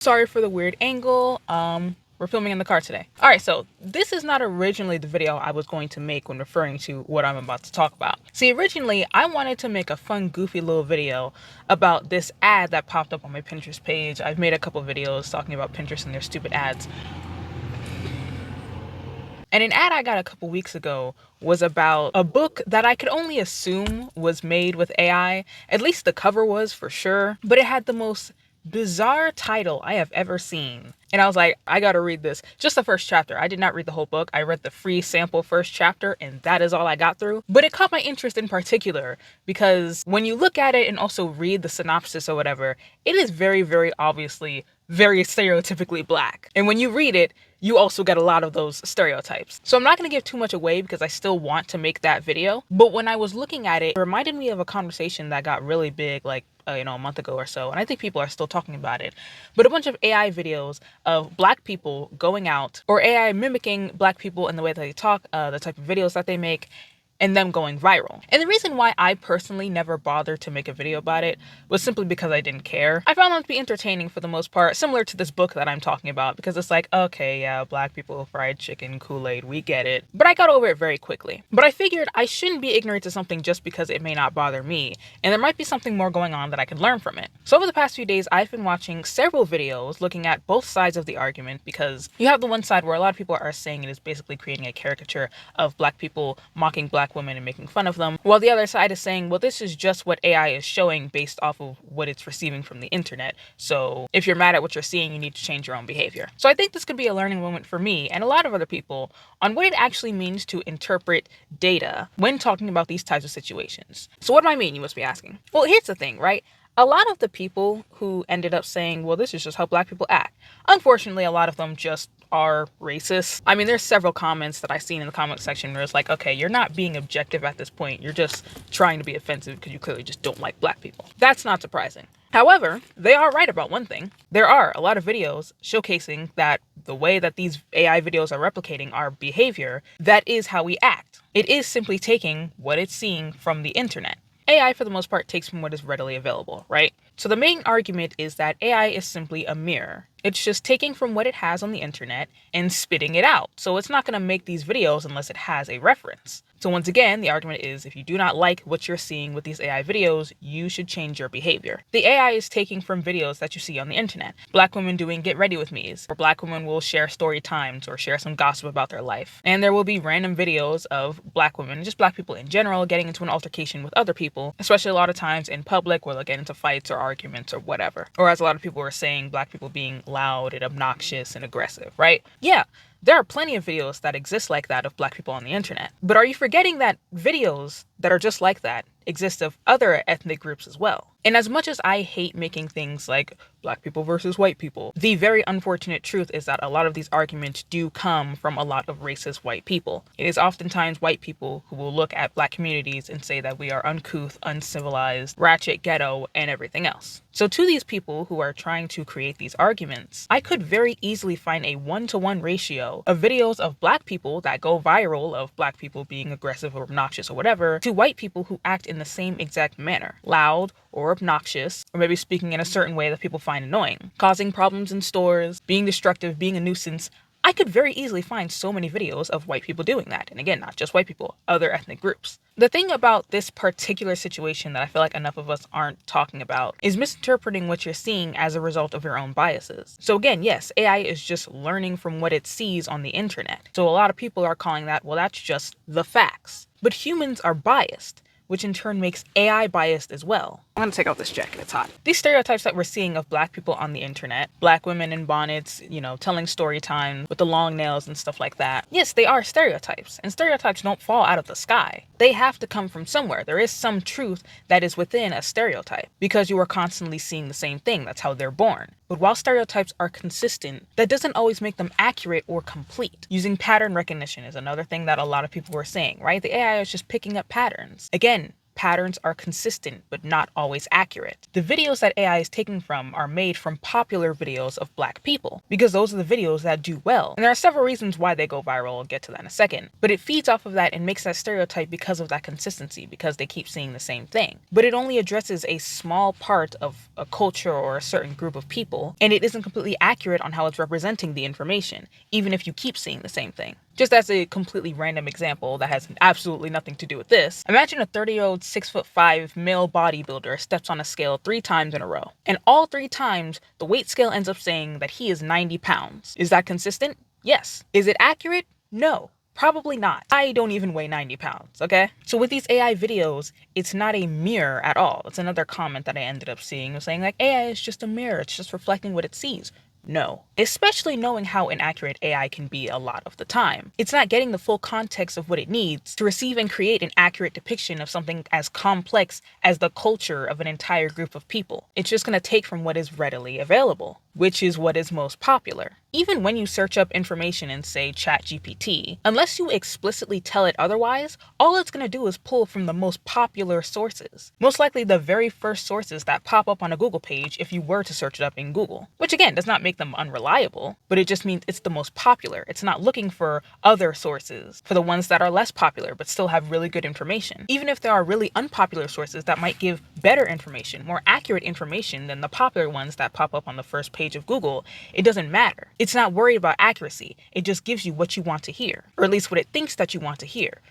Sorry for the weird angle. We're filming in the car today. All right, so this is not originally the video I was going to make when referring to what I'm about to talk about. See, originally I wanted to make a fun, goofy little video about this ad that popped up on my Pinterest page. I've made a couple videos talking about Pinterest and their stupid ads. And an ad I got a couple weeks ago was about a book that I could only assume was made with AI. At least the cover was, for sure. But it had the most bizarre title I have ever seen. And I was like, I gotta read this. Just the first chapter. I did not read the whole book. I read the free sample first chapter, and that is all I got through. But it caught my interest in particular because when you look at it and also read the synopsis or whatever, it is very, very obviously very stereotypically black. And when you read it, you also get a lot of those stereotypes. So I'm not going to give too much away because I still want to make that video. But when I was looking at it, it reminded me of a conversation that got really big like, a month ago or so. And I think people are still talking about it. But a bunch of AI videos of black people going out or AI mimicking black people in the way that they talk, the type of videos that they make, and them going viral. And the reason why I personally never bothered to make a video about it was simply because I didn't care. I found them to be entertaining for the most part, similar to this book that I'm talking about, because it's like, okay, yeah, black people, fried chicken, Kool-Aid, we get it. But I got over it very quickly. But I figured I shouldn't be ignorant to something just because it may not bother me, and there might be something more going on that I can learn from it. So over the past few days, I've been watching several videos looking at both sides of the argument, because you have the one side where a lot of people are saying it is basically creating a caricature of black people mocking black women and making fun of them, while the other side is saying, well, this is just what AI is showing based off of what it's receiving from the internet. So if you're mad at what you're seeing, you need to change your own behavior. So I think this could be a learning moment for me and a lot of other people on what it actually means to interpret data when talking about these types of situations. So what do I mean, you must be asking? Well, here's the thing, right? A lot of the people who ended up saying, well, this is just how black people act, unfortunately, a lot of them just are racist. I mean, there's several comments that I've seen in the comment section where it's like, okay, you're not being objective at this point. You're just trying to be offensive because you clearly just don't like black people. That's not surprising. However, they are right about one thing. There are a lot of videos showcasing that the way that these AI videos are replicating our behavior, that is how we act. It is simply taking what it's seeing from the internet. AI, for the most part, takes from what is readily available, right? So the main argument is that AI is simply a mirror. It's just taking from what it has on the internet and spitting it out. So it's not going to make these videos unless it has a reference. So once again, the argument is if you do not like what you're seeing with these AI videos, you should change your behavior. The AI is taking from videos that you see on the internet. Black women doing get ready with me's, or black women will share story times or share some gossip about their life. And there will be random videos of black women, just black people in general, getting into an altercation with other people, especially a lot of times in public where they'll get into fights or arguments or whatever. Or as a lot of people are saying, black people being loud and obnoxious and aggressive, right? Yeah. There are plenty of videos that exist like that of black people on the internet. But are you forgetting that videos that are just like that exist of other ethnic groups as well? And as much as I hate making things like black people versus white people, the very unfortunate truth is that a lot of these arguments do come from a lot of racist white people. It is oftentimes white people who will look at black communities and say that we are uncouth, uncivilized, ratchet, ghetto, and everything else. So to these people who are trying to create these arguments, I could very easily find a 1-to-1 ratio of videos of black people that go viral of black people being aggressive or obnoxious or whatever to white people who act in the same exact manner, loud or obnoxious, or maybe speaking in a certain way that people find annoying, causing problems in stores, being destructive, being a nuisance. I could very easily find so many videos of white people doing that. And again, not just white people, other ethnic groups. The thing about this particular situation that I feel like enough of us aren't talking about is misinterpreting what you're seeing as a result of your own biases. So again, yes, AI is just learning from what it sees on the internet. So a lot of people are calling that, well, that's just the facts. But humans are biased, which in turn makes AI biased as well. I'm gonna take out this jacket, it's hot. These stereotypes that we're seeing of black people on the internet, black women in bonnets, telling story time with the long nails and stuff like that. Yes, they are stereotypes, and stereotypes don't fall out of the sky. They have to come from somewhere. There is some truth that is within a stereotype because you are constantly seeing the same thing. That's how they're born. But while stereotypes are consistent, that doesn't always make them accurate or complete. Using pattern recognition is another thing that a lot of people were saying, right? The AI is just picking up patterns. Again, patterns are consistent but not always accurate. The videos that AI is taking from are made from popular videos of Black people, because those are the videos that do well. And there are several reasons why they go viral. I'll get to that in a second. But it feeds off of that and makes that stereotype because of that consistency, because they keep seeing the same thing. But it only addresses a small part of a culture or a certain group of people, and it isn't completely accurate on how it's representing the information, even if you keep seeing the same thing. Just as a completely random example that has absolutely nothing to do with this, imagine a 30-year-old 6'5" male bodybuilder steps on a scale 3 times in a row. And all 3 times, the weight scale ends up saying that he is 90 pounds. Is that consistent? Yes. Is it accurate? No. Probably not. I don't even weigh 90 pounds, okay? So with these AI videos, it's not a mirror at all. It's another comment that I ended up seeing, saying like, AI is just a mirror. It's just reflecting what it sees. No. Especially knowing how inaccurate AI can be a lot of the time. It's not getting the full context of what it needs to receive and create an accurate depiction of something as complex as the culture of an entire group of people. It's just going to take from what is readily available, which is what is most popular. Even when you search up information in, say, ChatGPT, unless you explicitly tell it otherwise, all it's going to do is pull from the most popular sources. Most likely the very first sources that pop up on a Google page if you were to search it up in Google. Which again, does not make them unreliable, but it just means it's the most popular. It's not looking for other sources, for the ones that are less popular but still have really good information. Even if there are really unpopular sources that might give better information, more accurate information than the popular ones that pop up on the first page of Google, it doesn't matter. It's not worried about accuracy. It just gives you what you want to hear, or at least what it thinks that you want to hear,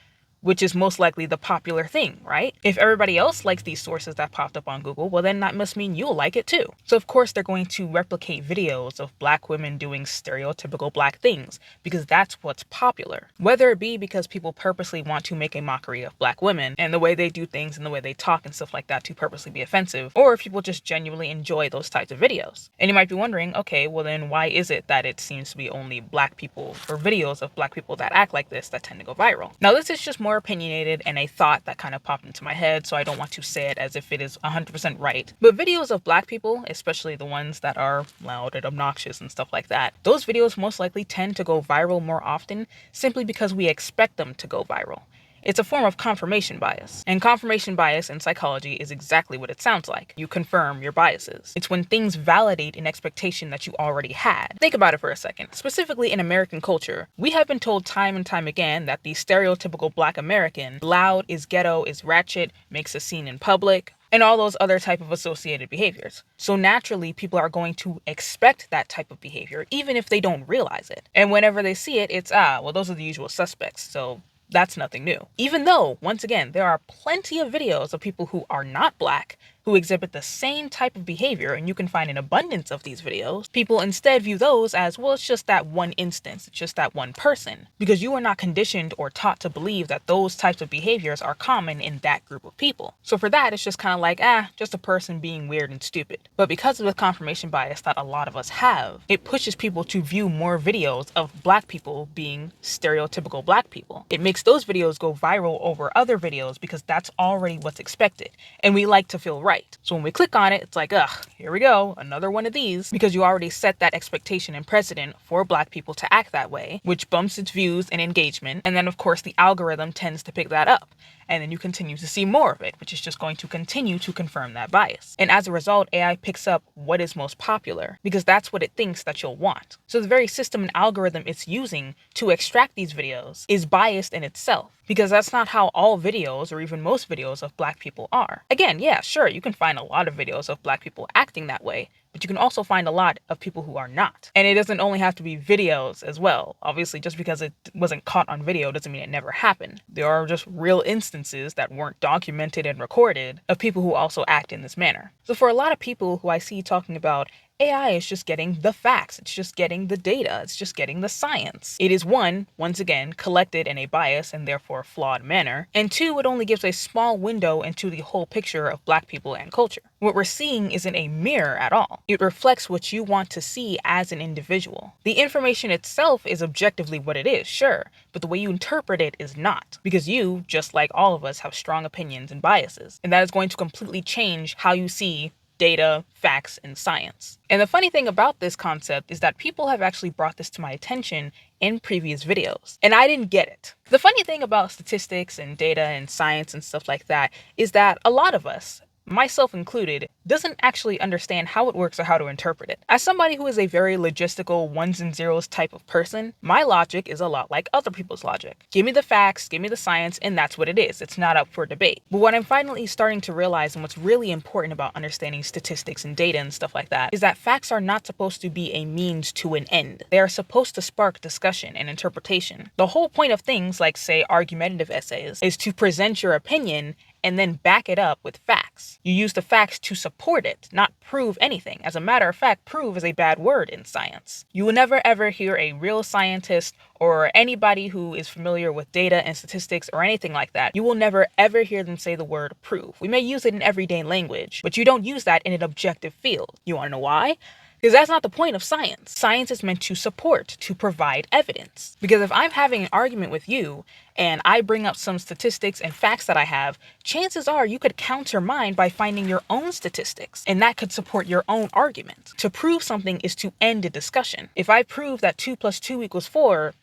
which is most likely the popular thing, right? If everybody else likes these sources that popped up on Google, well then that must mean you'll like it too. So of course they're going to replicate videos of Black women doing stereotypical Black things, because that's what's popular. Whether it be because people purposely want to make a mockery of Black women and the way they do things and the way they talk and stuff like that to purposely be offensive, or if people just genuinely enjoy those types of videos. And you might be wondering, okay, well then why is it that it seems to be only Black people or videos of Black people that act like this that tend to go viral? Now this is just more opinionated and a thought that kind of popped into my head, so I don't want to say it as if it is 100% right. But videos of Black people, especially the ones that are loud and obnoxious and stuff like that, those videos most likely tend to go viral more often simply because we expect them to go viral. It's a form of confirmation bias. And confirmation bias in psychology is exactly what it sounds like. You confirm your biases. It's when things validate an expectation that you already had. Think about it for a second. Specifically in American culture, we have been told time and time again that the stereotypical Black American, loud, is ghetto, is ratchet, makes a scene in public, and all those other type of associated behaviors. So naturally, people are going to expect that type of behavior, even if they don't realize it. And whenever they see it, it's, well, those are the usual suspects, so that's nothing new. Even though, once again, there are plenty of videos of people who are not Black who exhibit the same type of behavior, and you can find an abundance of these videos, people instead view those as, well, it's just that one instance, it's just that one person, because you are not conditioned or taught to believe that those types of behaviors are common in that group of people. So for that, it's just kind of like, just a person being weird and stupid. But because of the confirmation bias that a lot of us have, it pushes people to view more videos of Black people being stereotypical Black people. It makes those videos go viral over other videos because that's already what's expected. And we like to feel right. So when we click on it, it's like, here we go, another one of these, because you already set that expectation and precedent for Black people to act that way, which bumps its views and engagement. And then of course the algorithm tends to pick that up. And then you continue to see more of it, which is just going to continue to confirm that bias. And as a result, AI picks up what is most popular because that's what it thinks that you'll want. So the very system and algorithm it's using to extract these videos is biased in itself, because that's not how all videos or even most videos of Black people are. Again, yeah, sure, you can find a lot of videos of Black people acting that way, but you can also find a lot of people who are not. And it doesn't only have to be videos as well. Obviously, just because it wasn't caught on video doesn't mean it never happened. There are just real instances that weren't documented and recorded of people who also act in this manner. So for a lot of people who I see talking about AI is just getting the facts, it's just getting the data, it's just getting the science. It is once again, collected in a biased and therefore flawed manner, and two, it only gives a small window into the whole picture of Black people and culture. What we're seeing isn't a mirror at all. It reflects what you want to see as an individual. The information itself is objectively what it is, sure, but the way you interpret it is not, because you, just like all of us, have strong opinions and biases, and that is going to completely change how you see data, facts, and science. And the funny thing about this concept is that people have actually brought this to my attention in previous videos, and I didn't get it. The funny thing about statistics and data and science and stuff like that is that a lot of us, myself included, doesn't actually understand how it works or how to interpret it. As somebody who is a very logistical ones and zeros type of person, my logic is a lot like other people's logic. Give me the facts, give me the science, and that's what it is. It's not up for debate. But what I'm finally starting to realize, and what's really important about understanding statistics and data and stuff like that, is that facts are not supposed to be a means to an end. They are supposed to spark discussion and interpretation. The whole point of things like, say, argumentative essays is to present your opinion and then back it up with facts. You use the facts to support it, not prove anything. As a matter of fact, prove is a bad word in science. You will never ever hear a real scientist or anybody who is familiar with data and statistics or anything like that. You will never ever hear them say the word prove. We may use it in everyday language, but you don't use that in an objective field. You want to know why? Because that's not the point of science. Science is meant to support, to provide evidence. Because if I'm having an argument with you and I bring up some statistics and facts that I have, chances are you could counter mine by finding your own statistics, and that could support your own argument. To prove something is to end a discussion. If I prove that 2 + 2 = 4,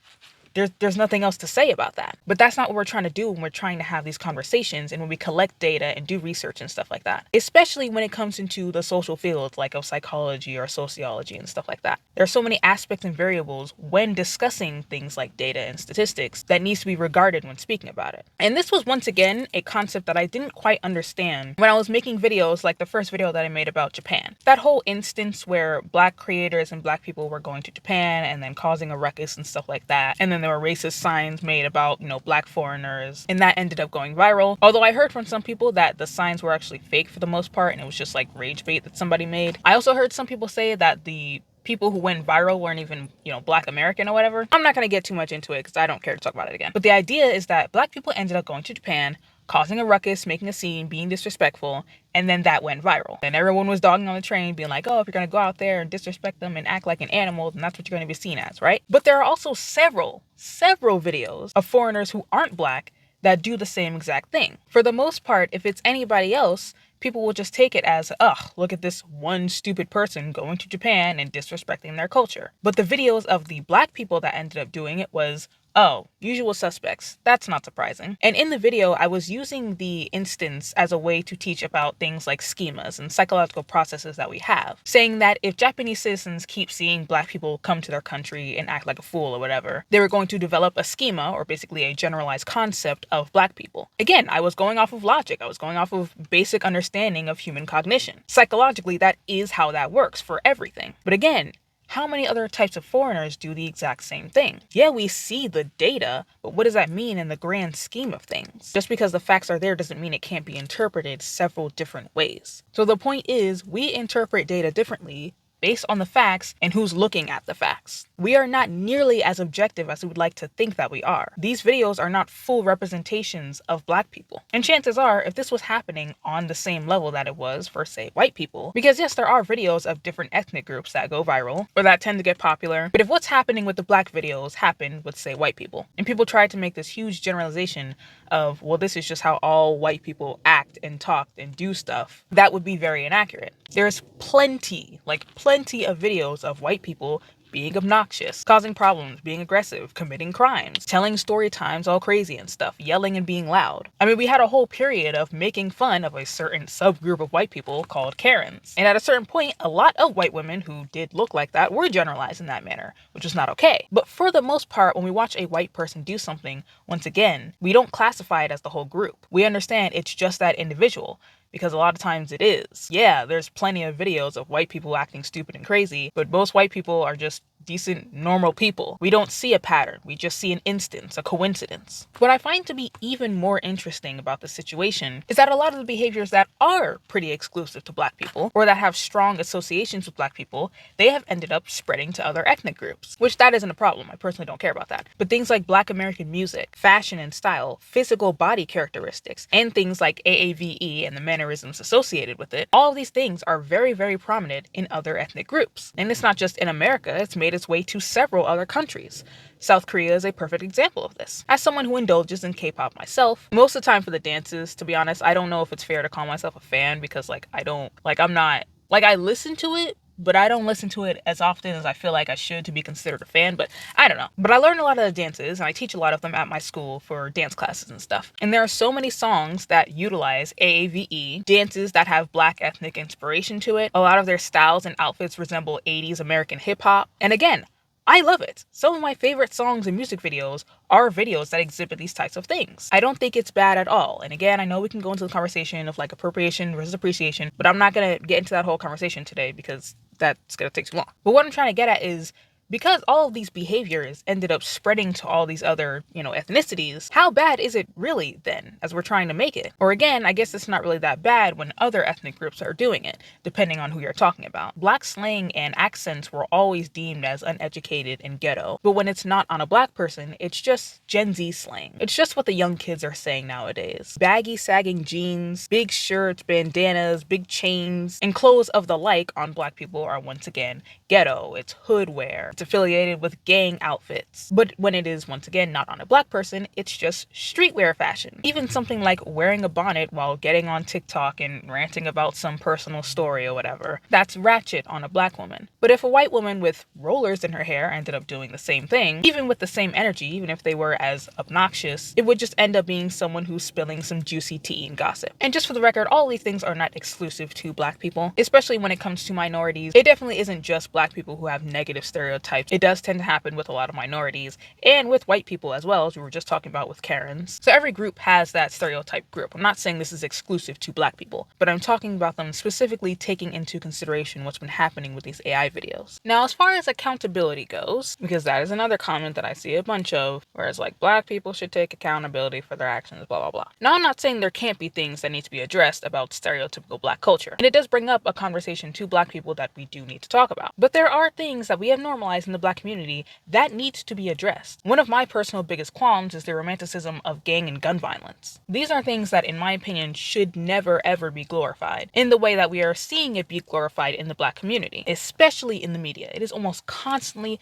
there's nothing else to say about that. But that's not what we're trying to do when we're trying to have these conversations and when we collect data and do research and stuff like that. Especially when it comes into the social fields like of psychology or sociology and stuff like that. There are so many aspects and variables when discussing things like data and statistics that needs to be regarded when speaking about it. And this was once again a concept that I didn't quite understand when I was making videos like the first video that I made about Japan. That whole instance where Black creators and Black people were going to Japan and then causing a ruckus and stuff like that. And then there were racist signs made about, Black foreigners, and that ended up going viral. Although I heard from some people that the signs were actually fake for the most part, and it was just like rage bait that somebody made. I also heard some people say that the people who went viral weren't even, Black American or whatever. I'm not going to get too much into it because I don't care to talk about it again. But the idea is that Black people ended up going to Japan, causing a ruckus, making a scene, being disrespectful, and then that went viral. And everyone was dogging on the train, being like, oh, if you're going to go out there and disrespect them and act like an animal, then that's what you're going to be seen as, right? But there are also several videos of foreigners who aren't Black that do the same exact thing. For the most part, if it's anybody else, people will just take it as, ugh, look at this one stupid person going to Japan and disrespecting their culture. But the videos of the Black people that ended up doing it was, oh, usual suspects. That's not surprising. And in the video, I was using the instance as a way to teach about things like schemas and psychological processes that we have, saying that if Japanese citizens keep seeing Black people come to their country and act like a fool or whatever, they were going to develop a schema, or basically a generalized concept of Black people. Again, I was going off of logic. I was going off of basic understanding of human cognition. Psychologically, that is how that works for everything. But again, how many other types of foreigners do the exact same thing? Yeah, we see the data, but what does that mean in the grand scheme of things? Just because the facts are there doesn't mean it can't be interpreted several different ways. So the point is, we interpret data differently based on the facts and who's looking at the facts. We are not nearly as objective as we would like to think that we are. These videos are not full representations of Black people. And chances are, if this was happening on the same level that it was for, say, white people, because yes, there are videos of different ethnic groups that go viral or that tend to get popular, but if what's happening with the Black videos happened with, say, white people, and people tried to make this huge generalization of, well, this is just how all white people act and talk and do stuff, that would be very inaccurate. There's plenty of videos of white people being obnoxious, causing problems, being aggressive, committing crimes, telling story times all crazy and stuff, yelling and being loud. I mean, we had a whole period of making fun of a certain subgroup of white people called Karens. And at a certain point, a lot of white women who did look like that were generalized in that manner, which was not okay. But for the most part, when we watch a white person do something, once again, we don't classify it as the whole group. We understand it's just that individual. Because a lot of times it is. Yeah, there's plenty of videos of white people acting stupid and crazy, but most white people are just decent, normal people. We don't see a pattern. We just see an instance, a coincidence. What I find to be even more interesting about the situation is that a lot of the behaviors that are pretty exclusive to Black people, or that have strong associations with Black people, they have ended up spreading to other ethnic groups, which that isn't a problem. I personally don't care about that. But things like Black American music, fashion and style, physical body characteristics, and things like AAVE and the mannerisms associated with it, all of these things are very, very prominent in other ethnic groups. And it's not just in America, it's made its way to several other countries. South Korea is a perfect example of this. As someone who indulges in K-pop myself, most of the time for the dances, to be honest, I don't know if it's fair to call myself a fan because I'm not, I listen to it, but I don't listen to it as often as I feel like I should to be considered a fan, but I don't know. But I learn a lot of the dances, and I teach a lot of them at my school for dance classes and stuff. And there are so many songs that utilize AAVE, dances that have Black ethnic inspiration to it. A lot of their styles and outfits resemble 80s American hip-hop. And again, I love it. Some of my favorite songs and music videos are videos that exhibit these types of things. I don't think it's bad at all. And again, I know we can go into the conversation of appropriation versus appreciation, but I'm not going to get into that whole conversation today because that's going to take too long. But what I'm trying to get at is, because all of these behaviors ended up spreading to all these other, ethnicities, how bad is it really then, as we're trying to make it? Or again, I guess it's not really that bad when other ethnic groups are doing it, depending on who you're talking about. Black slang and accents were always deemed as uneducated and ghetto, but when it's not on a Black person, it's just Gen Z slang. It's just what the young kids are saying nowadays. Baggy, sagging jeans, big shirts, bandanas, big chains, and clothes of the like on Black people are once again ghetto. It's hood wear. It's affiliated with gang outfits. But when it is, once again, not on a Black person, it's just streetwear fashion. Even something like wearing a bonnet while getting on TikTok and ranting about some personal story or whatever, that's ratchet on a Black woman. But if a white woman with rollers in her hair ended up doing the same thing, even with the same energy, even if they were as obnoxious, it would just end up being someone who's spilling some juicy tea and gossip. And just for the record, all these things are not exclusive to Black people, especially when it comes to minorities. It definitely isn't just Black people who have negative stereotypes. It does tend to happen with a lot of minorities and with white people as well, as we were just talking about with Karens. So every group has that stereotype group. I'm not saying this is exclusive to Black people, but I'm talking about them specifically taking into consideration what's been happening with these AI videos. Now, as far as accountability goes, because that is another comment that I see a bunch of, whereas Black people should take accountability for their actions, blah, blah, blah. Now, I'm not saying there can't be things that need to be addressed about stereotypical Black culture, and it does bring up a conversation to Black people that we do need to talk about. But there are things that we have normalized in the Black community that needs to be addressed. One of my personal biggest qualms is the romanticism of gang and gun violence. These are things that, in my opinion, should never ever be glorified in the way that we are seeing it be glorified in the Black community, especially in the media. It is almost constantly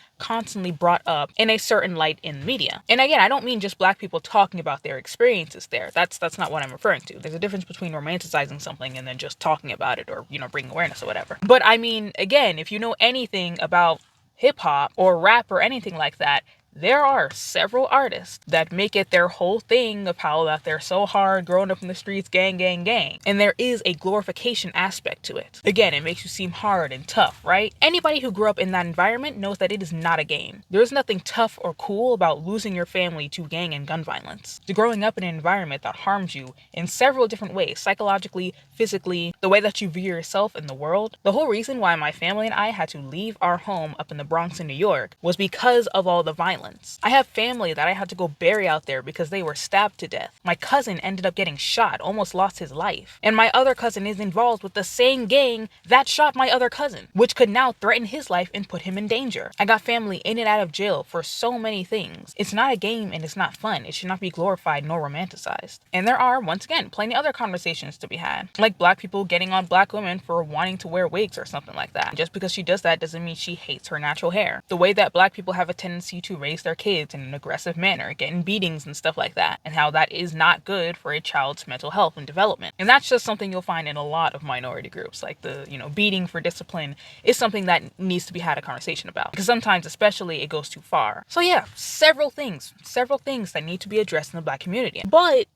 brought up in a certain light in the media. And again, I don't mean just Black people talking about their experiences there. That's not what I'm referring to. There's a difference between romanticizing something and then just talking about it or, bringing awareness or whatever. But I mean, again, if you know anything about hip hop or rap or anything like that, there are several artists that make it their whole thing of how that they're so hard growing up in the streets, gang, gang, gang. And there is a glorification aspect to it. Again, it makes you seem hard and tough, right? Anybody who grew up in that environment knows that it is not a game. There's nothing tough or cool about losing your family to gang and gun violence. To growing up in an environment that harms you in several different ways, psychologically, physically, the way that you view yourself in the world. The whole reason why my family and I had to leave our home up in the Bronx in New York was because of all the violence. I have family that I had to go bury out there because they were stabbed to death. My cousin ended up getting shot, almost lost his life. And my other cousin is involved with the same gang that shot my other cousin, which could now threaten his life and put him in danger. I got family in and out of jail for so many things. It's not a game and it's not fun. It should not be glorified nor romanticized. And there are, once again, plenty other conversations to be had. Like Black people getting on Black women for wanting to wear wigs or something like that. Just because she does that doesn't mean she hates her natural hair. The way that Black people have a tendency to raise their kids in an aggressive manner, getting beatings and stuff like that, and how that is not good for a child's mental health and development. And that's just something you'll find in a lot of minority groups. Like the, beating for discipline is something that needs to be had a conversation about. Because sometimes, especially, it goes too far. So yeah, several things that need to be addressed in the Black community. But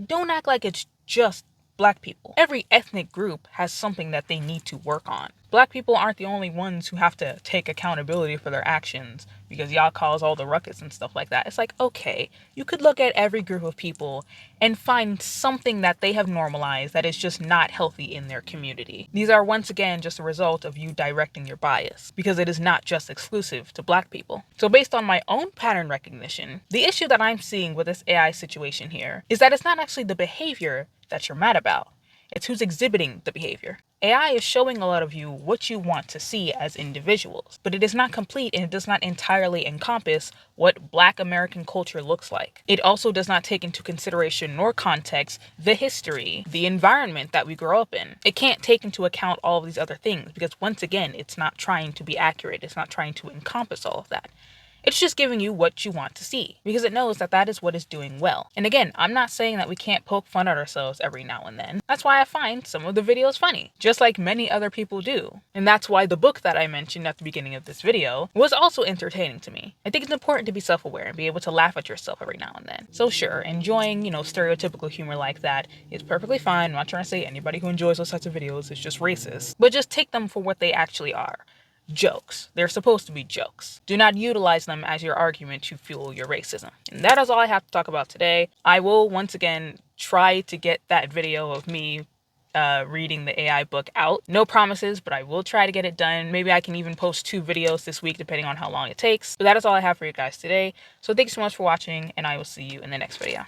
don't act like it's just Black people. Every ethnic group has something that they need to work on. Black people aren't the only ones who have to take accountability for their actions because y'all cause all the ruckus and stuff like that. It's like, okay, you could look at every group of people and find something that they have normalized that is just not healthy in their community. These are once again just a result of you directing your bias because it is not just exclusive to Black people. So based on my own pattern recognition, the issue that I'm seeing with this AI situation here is that it's not actually the behavior that you're mad about. It's who's exhibiting the behavior. AI is showing a lot of you what you want to see as individuals, but it is not complete and it does not entirely encompass what Black American culture looks like. It also does not take into consideration nor context the history, the environment that we grow up in. It can't take into account all of these other things because, once again, it's not trying to be accurate. It's not trying to encompass all of that. It's just giving you what you want to see because it knows that that is what is doing well. And again, I'm not saying that we can't poke fun at ourselves every now and then. That's why I find some of the videos funny, just like many other people do. And that's why the book that I mentioned at the beginning of this video was also entertaining to me. I think it's important to be self-aware and be able to laugh at yourself every now and then. So sure, enjoying, stereotypical humor like that is perfectly fine. I'm not trying to say anybody who enjoys those types of videos is just racist, but just take them for what they actually are. Jokes. They're supposed to be jokes. Do not utilize them as your argument to fuel your racism. And that is all I have to talk about today. I will once again try to get that video of me reading the AI book out. No promises, but I will try to get it done. Maybe I can even post 2 videos this week depending on how long it takes. But that is all I have for you guys today. So thanks so much for watching, and I will see you in the next video.